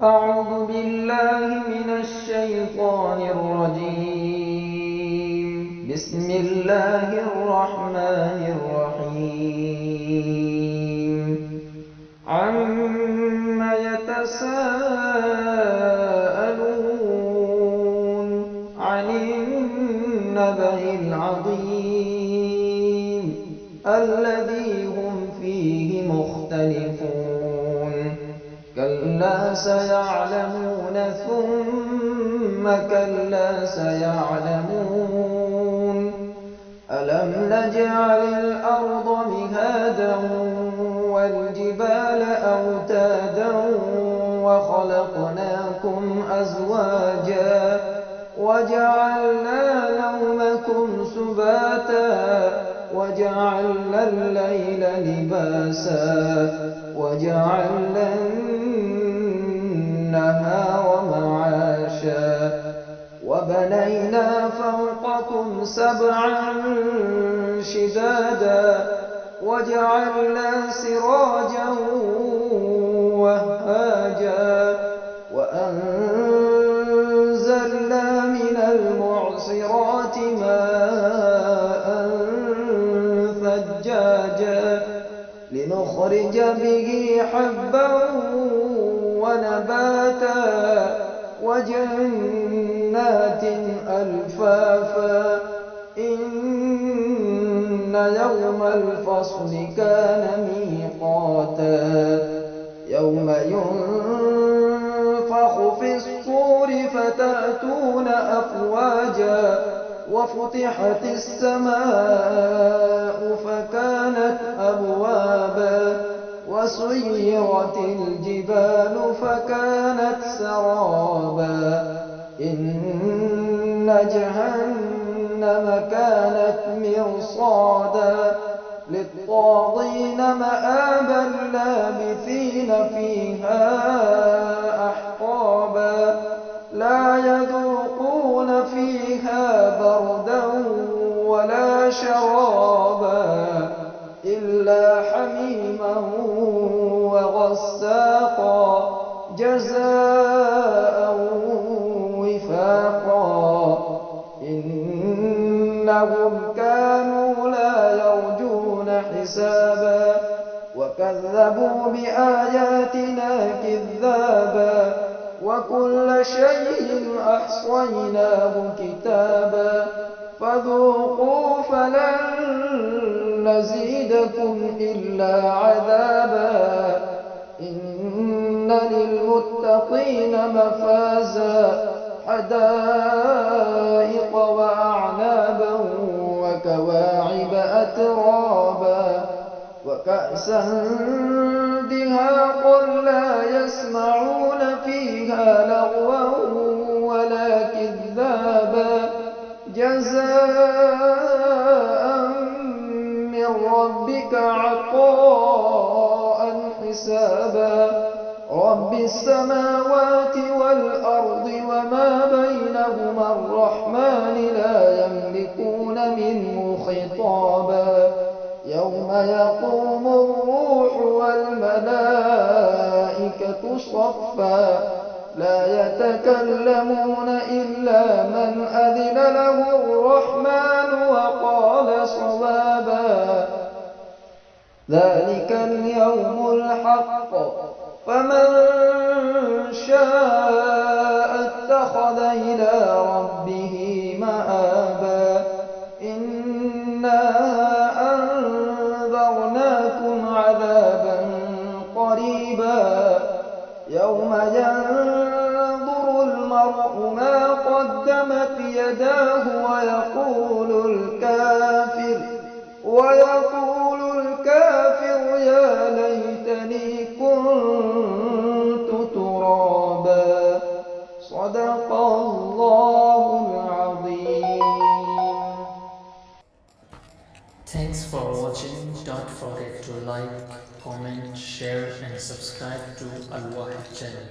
أعوذ بالله من الشيطان الرجيم. بسم الله الرحمن الرحيم. عم يتساءلون عن النبأ العظيم الذي هم فيه مختلفون. كلا سيعلمون ثم كلا سيعلمون. ألم نجعل الأرض مهادا والجبال أوتادا وخلقناكم أزواجا وجعلنا نومكم سباتا وجعلنا الليل لباسا وجعلنا النهار معاشا وبنينا فوقكم سبعا شدادا وجعلنا سراجا وهاجا وأنزلنا من المعصرات ماء ثجاجا لنخرج به حبا ونباتا وجنات ألفافا. إن يوم الفصل كان ميقاتا يوم ينفخ في الصور فتأتون أفواجا وفتحت السماء فكانت أبوابا وسيرت الجبال فكانت سرابا. إن جهنم كانت مرصادا للطاغين مآبا لابثين فيها أحقابا لا يذوقون فيها بردا ولا شرابا إلا حميما وغساقا جزاء وفاقا. إنهم كانوا لا يرجون حسابا وكذبوا بآياتنا كذابا وكل شيء أحصيناه كتابا فذوقوا فلن نزيدكم إلا عذابا. إن للمتقين مفازا حدائق وأعنابا وكواعب أترابا وكأسا دهاقا لا يسمعون فيها لغوا ولا كذابا جزاء من ربك عطاء حسابا. رب السماوات والأرض وما بينهما الرحمن لا يملكون منه خطابا. يوم يقوم الروح والملائكة صفا لا يتكلمون إلا من أذن له الرحمن وقال صوابا. ذلك اليوم الحق فمن شاء اتخذ إلى ربه مآبا. إنا أنذرناكم عذابا قريبا يوم ينظر المرء ما قدمت يداه ويقول الكافر يا ليتني كنت ترابا. صدق الله العظيم. Thanks for watching. Don't forget to like, comment, share and subscribe to Al Wahid channel.